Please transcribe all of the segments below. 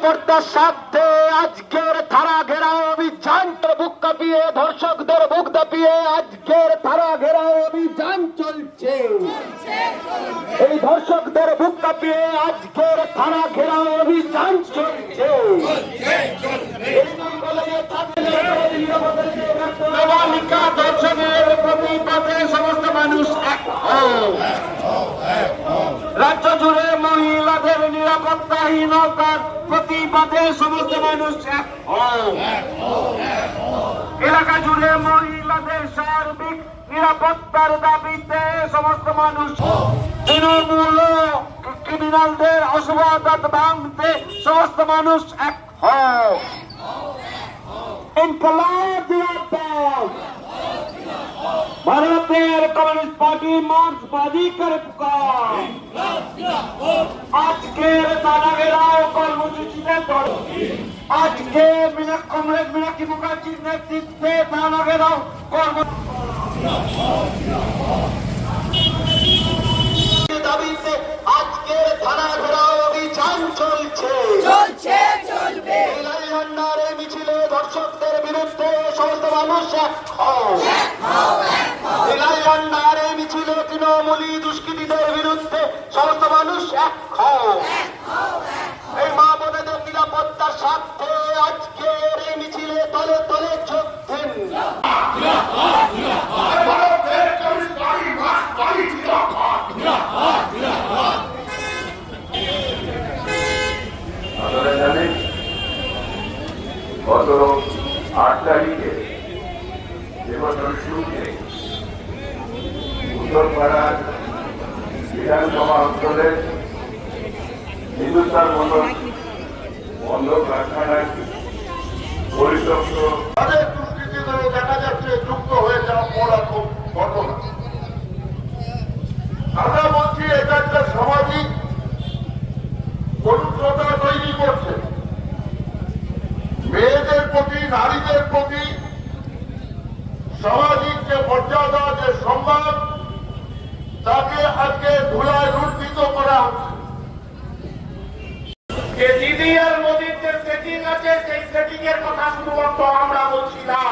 নিরাপত্তার স্বার্থে আজকের থানা ঘেরাও অভিযান বুক কাঁপিয়ে ধর্ষকদের বুক দাপিয়ে আজকের থানা ঘেরাও অভিযান চলছে। এই ধর্ষকদের বুক কাঁপিয়ে আজকের থানা ঘেরাও অভিযান চলছে। ধর্ষণের প্রতিবাদে সমস্ত মানুষ এক হও। রাজ্য জুড়ে মহিলাদের নিরাপত্তাহীনতার প্রতিবাদে সমস্ত মানুষ এক হও। এলাকা জুড়ে মহিলাদের সার্বিক নিরাপত্তার দাবিতে সমস্ত মানুষ তৃণমূল ক্রিমিনালদের অশুভ আদালত ভাঙতে সমস্ত মানুষ এক হও। ইনকলাব জিন্দাবাদ। ভারতের কমিউনিস্ট পার্টি মার্ক্সবাদী করে পুকার। আজকের থানা ঘেরাও কর্মসূচিতে আজকে কমরেড মীনাক্ষী মুখার্জির নেতৃত্বে থানা ঘেরাও দাবিতে আজকের থানা ঘেরাও অভিযান চলছে। লালঝান্ডারে মিছিলে ধর্ষকদের বিরুদ্ধে সমস্ত মানুষ এক হও। লালঝান্ডারে মিছিলে তৃণমূলী দুষ্কৃতীদের বিরুদ্ধে সমস্ত মানুষ এক হও। এই মা বোনেদের নিরাপত্তার স্বার্থে আজকের এই মিছিলে তলে তলে যোগ দিন। গত 8 তারিখে এবছর শুরুতে উত্তরপাড়ার বিধানসভা অঞ্চলের হিন্দুস্তান বন্ধ কারখানায় পরিত্যক্ত তাদের দুষ্কৃতি ধরে দেখা যাচ্ছে যুক্ত হয়ে যাওয়া পড়ারকম ঘটনা। আমরা বলছি এটা একটা সামাজিক পবিত্রতা তৈরি করছে। মেয়েদের প্রতি নারীদের প্রতি সামাজিক যে মর্যাদা যে সম্মান তাকে আজকে ধুলায় লুণ্ঠিত করা হচ্ছে। যে দিদি আর মোদীর যে সেটিং আছে সেই সেটিং এর কথা শুধুমাত্র আমরা বলছি না,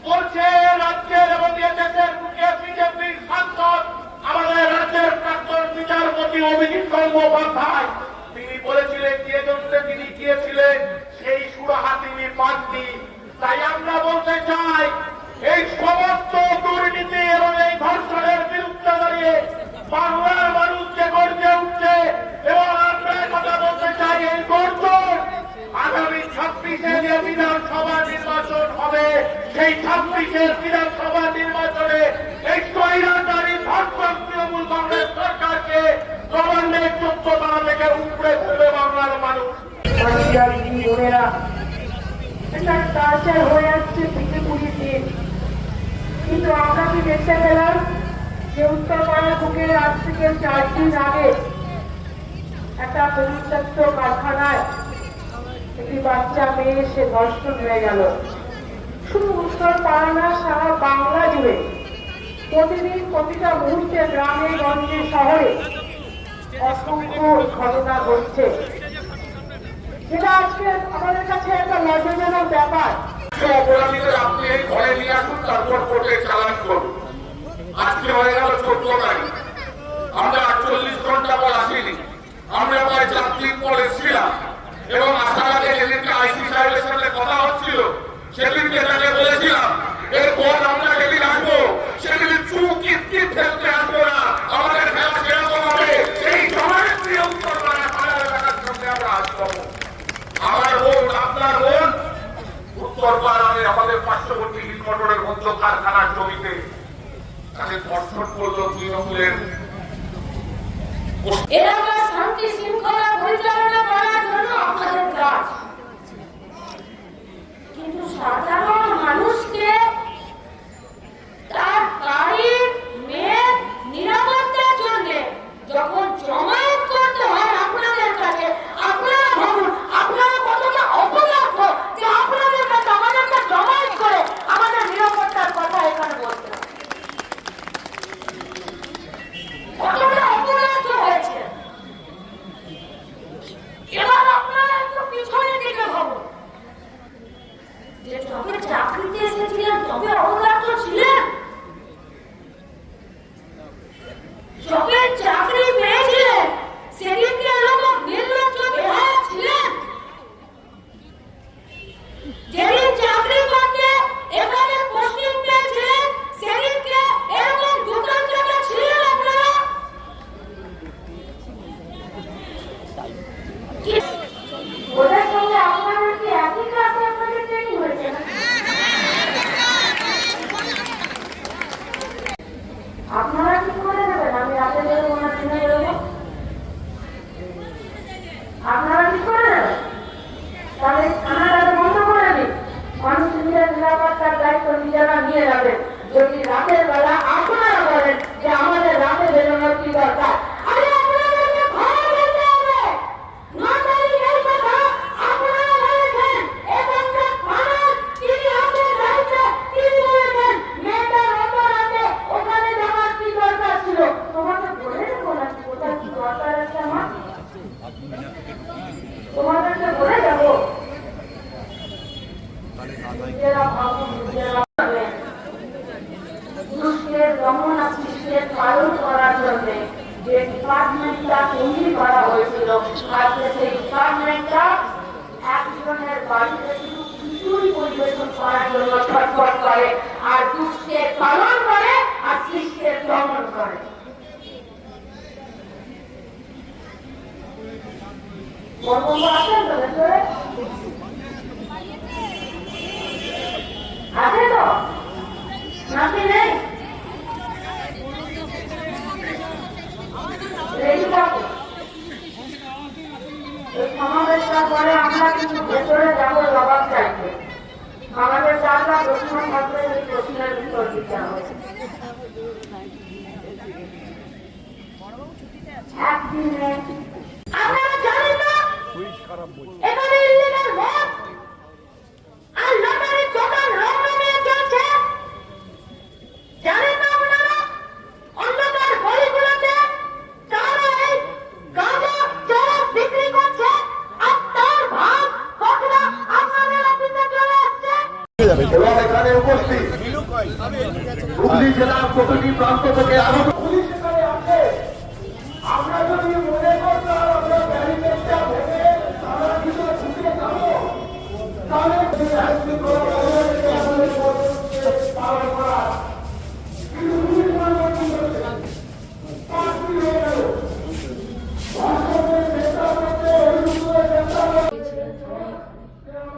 বলছে রাজ্যের এবং দেশের মুখে বিজেপির সাংসদ আমাদের রাজ্যের প্রাক্তন বিচারপতি অভিজিৎ গঙ্গোপাধ্যায় তিনি বলেছিলেন যে জন্য তিনি গিয়েছিলেন সেই সুরাহা তিনি পাননি। তাই আমরা বলতে চাই এই সমস্ত দুর্নীতি এবং এই ধর্ষণের বিরুদ্ধে দাঁড়িয়ে বাংলার মানুষ যে গর্জে উঠছে এবং আমরা কথা বলতে চাই এই গর্জন আগামী 26-এ যে বিধানসভা নির্বাচন হবে সেই 26-এর বিধানসভা নির্বাচনে এই স্বৈরাচারী ধর্ষক তৃণমূল কংগ্রেস সরকারকে গভর্নমেন্ট যোগ্যতা থেকে উপড়ে ফেলবে বাংলার মানুষ। একটা কালচার হয়ে যাচ্ছে পিঠে পুড়িয়ে দিয়ে, কিন্তু আমরা কি দেখতে পেলাম যে উত্তরপাড়া বুকে আজ থেকে 4 দিন আগে একটা পরিত্যক্ত কারখানায় একটি বাচ্চা মেয়ে সে ধর্ষণ হয়ে গেল। শুধু উত্তরপাড়া না, সারা বাংলা জুড়ে প্রতিদিন প্রতিটা মুহূর্তে গ্রামে গঞ্জে শহরে অসংখ্য ঘটনা ঘটছে, যেটা আজকে আমাদের কাছে একটা লজ্জাজনক ব্যাপার। অপরাধীদের আপনি এই ঘরে নিয়ে আসুন, তারপর কোর্টে চালান করুন। আজকে হয়ে গেল 14 তারিখ, আমরা 48 ঘন্টা পর আসিনি, আমরা প্রায় 4 দিন পর এসেছিলাম এবং আসার আগে যেদিনকে আইসি সাহেবের সাথে কথা হচ্ছিল সেদিনকে তাকে বলেছিলাম এরপর আমরা যেদিন আসবো সেদিন চুকি ফেলতে আসবো না, আমাদের খেলা সেরকম হবে সেই সময়ের প্রিয় উত্তরপাড়া এলাকার সামনে আমরা আসবো। আমার বোন আপনার বোন উত্তরপাড়ায় আমাদের পার্শ্ববর্তী হিলমটরের মধ্য কারখানার জমিতে তাকে ধর্ষণ করলো তৃণমূলের। এলাকার শান্তি শৃঙ্খলা পরিচালনা করার জন্য আমাদের কাজ, কিন্তু সাধারণ মানুষকে তার বাড়ির মেয়ের নিরাপত্তার জন্য যখন জমায়েত করতে হয় আপনাদের কাছে, আপনারা ভাবুন আপনারা কতটা অপদার্থ যে আপনাদের কাছে আমাদেরকে জমায়েত করে আমাদের নিরাপত্তার কথা এখানে বলতে হবে। কতটা অপদার্থ হয়েছে। এবার আপনারা একটু ওদের সঙ্গে আপনাদের কি একই ক্লাসে আপনাদের ট্রেনিং হয়েছে না? আপনারা কি করে দেবেন? আমি রাতে বেরোবো না দিনে বেরোবো? আপনারা কি করে দেবেন? তাহলে থানাটাকে বন্ধ করে দিন। মানুষ নিজের নিরাপত্তার দায়িত্ব নিজেরা নিয়ে যাবেন। যদি রাতের বেলা আপনারা বলেন যে আমাদের রাতে বেরোনোর কি দরকার, আরে আপনাদেরকে ঘরে যেতে হবে। 9 তারিখ এই কথা আপনারা বলেছেন। এখানকার থানার তিনি আপনার দায়িত্বে তিনি বলেছেন মেয়েটার অত রাতে ওখানে যাওয়ার কি দরকার ছিল। তোমাকে বলে দেবো না কোথায় কি দরকার আছে আমার, তোমাদেরকে বলে যাবো। নিজেরা ভাবুন, নিজেরা ভাবেন। পুরুষদের দমন আর শিশুদের পালন করার জন্য যে ডিপার্টমেন্টটা তৈরি করা হয়েছিল, আজকে সেই ডিপার্টমেন্টটা একজনের বাড়িতে শুধু খিচুড়ি পরিবেশন করার জন্য ছটফট করে, আর দুঃখকে পালন করে আর শিশুদের দমন করে। বলবো আছেন তো ভেতরে? আছে তো নাকি নেই? রেডি থাকো। এই সমাবেশটার পরে আমরা কিন্তু ভেতরে যাবো জবাব চাইতে। আমাদের চারটা প্রশ্ন থাকবে, এই প্রশ্নের উত্তর দিতে হবে। একদিনে আপনারা জানেন না এখানে ইলিগাল ভোট আর লটারির দোকান রমরমিয়ে চলছে? জানেন না আপনারা অন্ধকার গলিগুলোতে তারা এই গাঁজা চরস বিক্রি করছে আর তার ভাগ কখনো আপনাদের অফিসে চলে আসছে? এবং এখানে উপস্থিত হুগলি জেলার প্রতিটি প্রান্ত থেকে আগত পুলিশ এখানে আছে। আমরা যদি মনে করতাম আমরা ব্যারিকেডটা ভেঙে তারা ভিতরে ঢুকে যাবো, তাহলে আইনশৃঙ্খলা বাহিনীকে আমাদের কর্তব্যকে পালন করা। কিন্তু পুলিশ বাহিনী কি করছে? 5 দিন হয়ে গেল ধর্ষণের চেষ্টা করছে, অভিযুক্তের চেষ্টা করছে।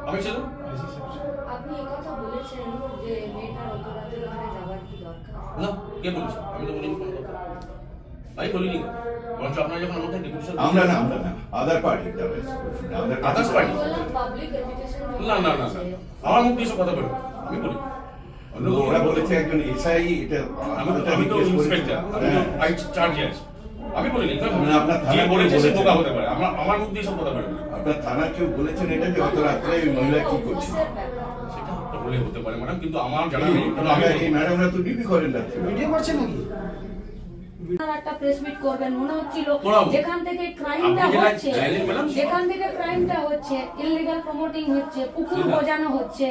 আমি ছিলাম। আপনি একথা বলেছেন যে মেয়েটার অত রাতে ওখানে যাওয়ার কি দরকার? না, কে বলেছে? আমি তো বলিনি কোনো কথা। আমি বলিনি। বরঞ্চ আপনারা যখন আমার থেকে ডিভিশন আমরা না আদার পার্টি আদার্স পার্টি বললাম পাবলিক এডুকেশন না না না না আমার মুখ দিয়ে সব কথা বলবো আমি বলি অন্য ওরা বলেছে একজন এসআই এটা আমি তো ইন্সপেক্টর আমি তো আই চার্জে আছি আমি বলিনি না, আপনার থানা যে বলেছে সে বলেছে। বোকা হতে পারে আমার মুখ দিয়ে সব কথা বলবো আপনার থানা কেউ বলেছেন এটা যে অত রাত্রে ওই মহিলা কি করছে? সেটা একটা বলে হতে পারে ম্যাডাম কিন্তু আমার জানা নেই কারণ আমি এই ম্যাডামরা তো ডিউটি করেন রাত্রে। আপনারা একটা প্রেস মিট করবেন মনে হচ্ছিল করাবো। যেখান থেকে ক্রাইমটা আপনি যেটা হচ্ছে চাইলেন ম্যাডাম, যেখান থেকে ক্রাইমটা হচ্ছে ইললিগাল প্রমোটিং হচ্ছে পুকুর সেটা। বোঝানো হচ্ছে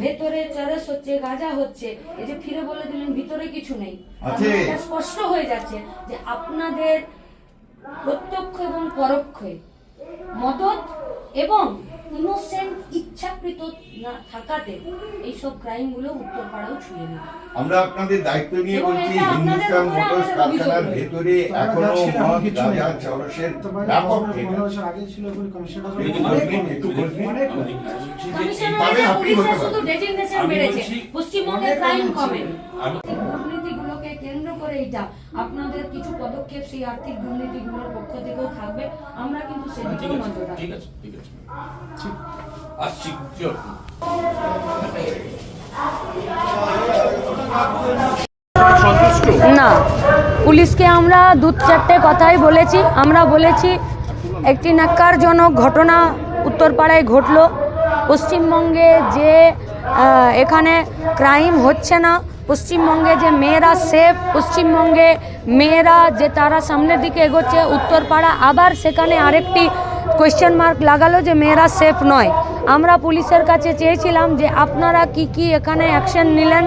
ভেতরে চরস হচ্ছে গাঁজা হচ্ছে এই যে ফিরে বলে দিলেন ভিতরে কিছু নেই আছে। তার মানে এটা স্পষ্ট হয়ে যাচ্ছে যে আপনাদের প্রত্যক্ষ এবং পরোক্ষে মদত এবং ইনোসেন্ট ইচ্ছাকৃত না থাকাতে এইসব ক্রাইম গুলো উত্তরপাড়াও ছুঁয়ে নেয়। আমরা আপনাদের দায়িত্ব নিয়ে এবং বলছি এটা আপনাদের হিন্দুস্তান উপরে মোটরস আমাদের অভিযোগ কারখানার রয়েছে। ভেতরে এখনো মদ গাঁজা চরসের ব্যাপক কমিশনারের আপনি পুলিশের বলতে শুধু পারেন। ডেজিগনেশন আমি বেড়েছে বলছি, পশ্চিমবঙ্গের ক্রাইম কমে আমি- দুর্নীতিগুলোকে কেন্দ্র করে এটা আপনাদের কিছু পদক্ষেপ সেই আর্থিক দুর্নীতিগুলোর পক্ষ থেকেও থাকবে আমরা কিন্তু ঠিক সেদিকেও আছে নজর রাখবো। ঠিক আছে ঠিক আছে ঠিক আসছি শিওর না পুলিশকে আমরা দু চারটে কথাই বলেছি আমরা বলেছি একটি ন্যাক্কারজনক ঘটনা উত্তরপাড়ায় ঘটলো পশ্চিমবঙ্গে যে এখানে ক্রাইম হচ্ছে না পশ্চিমবঙ্গে যে মেয়েরা সেফ পশ্চিমবঙ্গে মেয়েরা যে তারা সামনের দিকে এগোচ্ছে উত্তরপাড়া আবার সেখানে আরেকটি কোয়েশ্চেন মার্ক লাগালো যে মেয়েরা সেফ নয় আমরা পুলিশের কাছে চেয়েছিলাম যে আপনারা কি কি এখানে অ্যাকশন নিলেন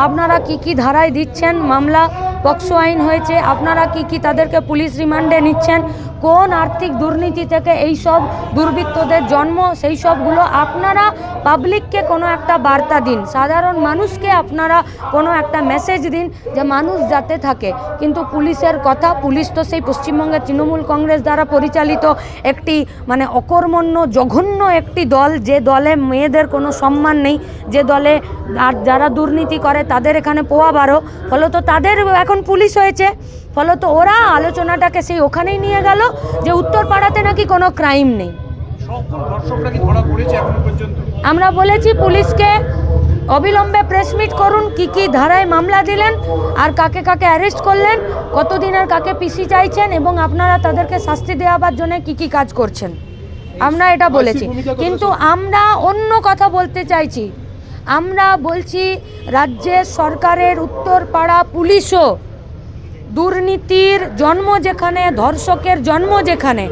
আপনারা কি কি ধারায় দিচ্ছেন মামলা পক্সো আইন হয়েছে আপনারা কি কি তাদেরকে পুলিশ রিমান্ডে নিচ্ছেন কোন আর্থিক দুর্নীতি থেকে এই সব দুর্বৃত্তদের জন্ম, সেই সবগুলো আপনারা পাবলিককে কোনো একটা বার্তা দিন, সাধারণ মানুষকে আপনারা কোনো একটা মেসেজ দিন যে মানুষ যাতে থাকে। কিন্তু পুলিশের কথা, পুলিশ তো সেই পশ্চিমবঙ্গের তৃণমূল কংগ্রেস দ্বারা পরিচালিত একটি মানে অকর্মণ্য জঘন্য একটি দল, যে দলে মেয়েদের কোনো সম্মান নেই, যে দলে আর যারা দুর্নীতি করে তাদের এখানে পোয়া বারো, ফলত তাদের এখন পুলিশ হয়েছে। ফলত ওরা আলোচনাটাকে সেই ওখানেই নিয়ে গেল যে উত্তরপাড়াতে নাকি কোনো ক্রাইম নেই। আমরা বলেছি পুলিশকে অবিলম্বে প্রেস মিট করুন, কি ধারায় মামলা দিলেন আর কাকে কাকে অ্যারেস্ট করলেন, কতদিনের কাকে পিসি চাইছেন এবং আপনারা তাদেরকে শাস্তি দেওয়ার জন্য কি কাজ করছেন, আমরা এটা বলেছি। কিন্তু আমরা অন্য কথা বলতে চাইছি। আমরা বলছি রাজ্যের সরকারের উত্তরপাড়া পুলিশও দুর্নীতির জন্ম যেখানে, ধর্ষকের জন্ম যেখানে,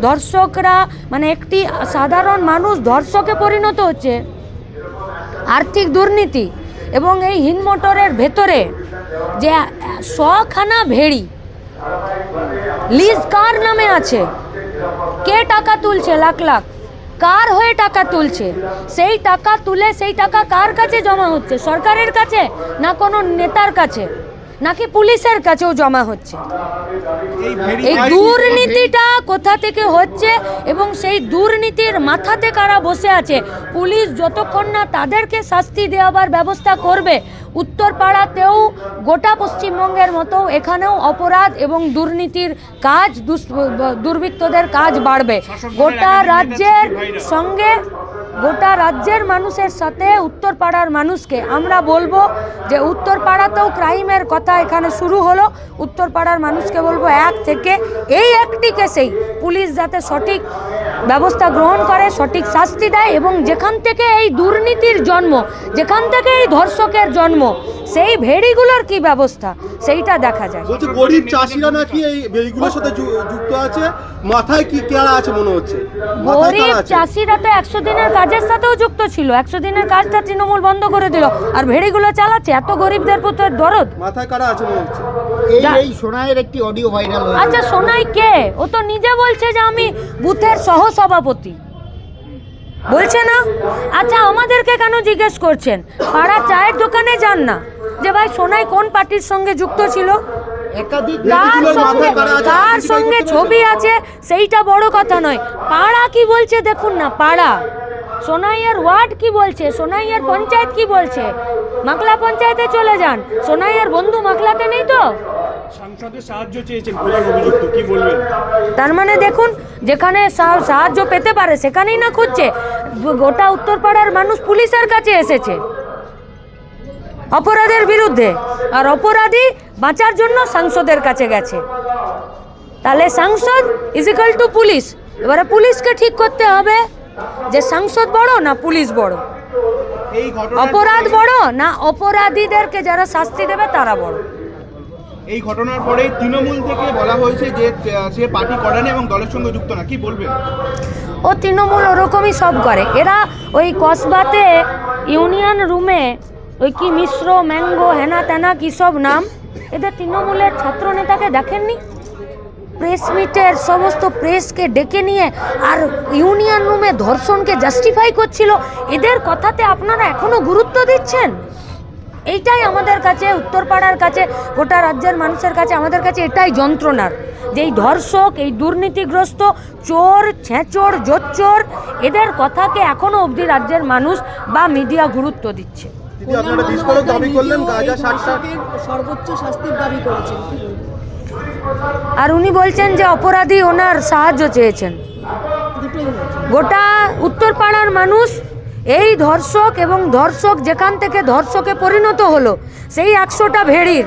ধর্ষকরা মানে একটি সাধারণ মানুষ ধর্ষকে পরিণত হচ্ছে, আর্থিক দুর্নীতি এবং এই হিন্দমোটরের ভেতরে যে 100খানা ভেড়ি লিজ কার নামে আছে, কে টাকা তুলছে লাখ লাখ, কার হয়ে টাকা তুলছে, সেই টাকা তুলে সেই টাকা কার কাছে জমা হচ্ছে, সরকারের কাছে না কোনো নেতার কাছে নাকি পুলিশের কাছেও জমা হচ্ছে। এই দুর্নীতিটা কোথা থেকে হচ্ছে এবং সেই দুর্নীতির মাথাতে কারা বসে আছে, পুলিশ যতক্ষণ না তাদেরকে শাস্তি দেওয়ার ব্যবস্থা করবে, উত্তরপাড়াতেও গোটা পশ্চিমবঙ্গের মতো এখানেও অপরাধ এবং দুর্নীতির কাজ, দুর্বৃত্তদের কাজ বাড়বে। গোটা রাজ্যের সঙ্গে, গোটা রাজ্যের মানুষের সাথে উত্তরপাড়ার মানুষকে আমরা বলবো যে উত্তরপাড়াতেও ক্রাইমের কথা এখানে শুরু হলো, উত্তরপাড়ার মানুষকে বলবো এক থেকে এই একটি কেসেই পুলিশ যাতে সঠিক ব্যবস্থা গ্রহণ করে, সঠিক শাস্তি দেয় এবং যেখান থেকে এই দুর্নীতির জন্ম, যেখান থেকে এই ধর্ষকের জন্ম, সেই ভেড়িগুলোর কি ব্যবস্থা সেইটা দেখা যায়। বলছে গরিব চাষিরা নাকি এই ভেড়িগুলোর সাথে যুক্ত আছে, মাথায় কি কেরা আছে মনে হচ্ছে? গরিব চাষিরা তো 100 দিনের কাজের সাথেও যুক্ত ছিল, 100 দিনের কাজটা তৃণমূল বন্ধ করে দিল আর ভেড়িগুলো চালাচ্ছে, এত গরিবদের প্রতি দরদ। মাথায় কারা আছে মনে হচ্ছে? এই সোনাইয়ের একটি অডিও ভাইরাল হয়েছে। আচ্ছা সোনাই কে? ও তো নিজে বলছে যে আমি বুথের সহসভাপতি, বলছে না? আচ্ছা আমাদেরকে কেন জিজ্ঞেস করছেন? পাড়া চায়ের দোকানে যান না যে ভাই সোনাই কোন পার্টির সঙ্গে যুক্ত ছিল, কার সঙ্গে ছবি আছে সেইটা বড় কথা নয়, পাড়া কি বলছে দেখুন না। পাড়া সোনাইয়ের ওয়ার্ড কি বলছে, সোনাইয়ের পঞ্চায়েত কি বলছে, মাকলা পঞ্চায়েতে চলে যান, সোনাইয়ের বন্ধু মাকলাতে নেই তো। সাংসদের সাহায্য চেয়েছেন প্রধান অভিযুক্ত, কি বলবেন? তার মানে দেখুন যেখানে সাহায্য পেতে পারে সেখানেই না খুঁজছে। গোটা উত্তরপাড়ার মানুষ পুলিশের কাছে এসেছে অপরাধের বিরুদ্ধে, আর অপরাধী বাঁচার জন্য সাংসদের কাছে গেছে। তাহলে সাংসদ ইজ ইকুয়াল টু পুলিশ। এবারে পুলিশকে ঠিক করতে হবে যে সাংসদ বড় না পুলিশ বড়, অপরাধ বড় না অপরাধীদেরকে যারা শাস্তি দেবে তারা বড়। এই ঘটনার পরে তৃণমূল থেকে বলা হয়েছে যে সে পার্টি করে না এবং দলের সঙ্গে যুক্ত না, কি বলবেন? ও তৃণমূল ওরকমই সব করে। এরা ওই কসবাতে ইউনিয়ন রুমে ওই কি মিশ্র ম্যাঙ্গো হেনা তেনা কী সব নাম, এদের তৃণমূলের ছাত্র নেতাকে দেখেননি? প্রেস মিটের সমস্ত প্রেসকে ডেকে নিয়ে আর ইউনিয়ন রুমে ধর্ষণকে জাস্টিফাই করছিল। এদের কথাতে আপনারা এখনো গুরুত্ব দিচ্ছেন? এইটাই আমাদের কাছে, উত্তরপাড়ার কাছে, গোটা রাজ্যের মানুষের কাছে, আমাদের কাছে এটাই যন্ত্রণার যে এই ধর্ষক, এই দুর্নীতিগ্রস্ত চোর, ছেঁচোর, জোচ্চোর, এদের কথাকে এখনো অবধি রাজ্যের মানুষ বা মিডিয়া গুরুত্ব দিচ্ছে। আপনারা বিস্ফোরক দাবি করলেন, গাঁজা সর্বোচ্চ শাস্তির দাবি করেছেন, আর উনি বলছেন যে অপরাধী ওনার সাহায্য চেয়েছেন। গোটা উত্তরপাড়ার মানুষ এই ধর্ষক এবং ধর্ষক যেখান থেকে ধর্ষকে পরিণত হলো, সেই 100টা ভেড়ির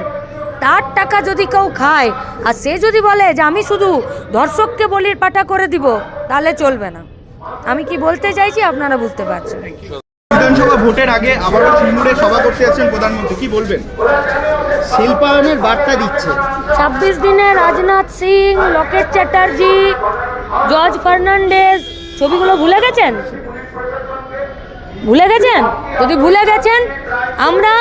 তার টাকা যদি কেউ খায় আর সে যদি বলে যে আমি শুধু ধর্ষককে বলির পাঠা করে দিব, তাহলে চলবে না। আমি কি বলতে চাইছি আপনারা বুঝতে পারছেন। বিধানসভা ভোটের আগে আবারও তৃণমূলে সভা করতে যাচ্ছেন প্রধানমন্ত্রী, কি বলবেন? শিল্পায়নের বার্তা দিচ্ছে। 26 দিনে রাজনাথ সিং, লোকেশ চ্যাটার্জি, জর্জ ফার্নান্ডেজ, ছবিগুলো ভুলে গেছেন? ভুলে গেছেন? যদি ভুলে গেছেন, আমরা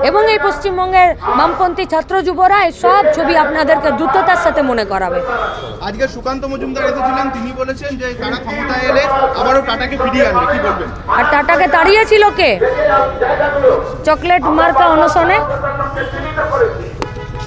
এবং এই পশ্চিমবঙ্গের বামপন্থী ছাত্র যুবরা এই সব ছবি আপনাদেরকে দ্রুততার সাথে মনে করাবে। আজকে সুকান্ত মজুমদার এসেছিলেন, তিনি বলেছেন যে তারা ক্ষমতায় এলে আবারও টাটাকে ফিরিয়ে আনবে, কি বলবেন? আর টাটাকে তাড়িয়েছিল কে? চকলেট মার্কা অনশনে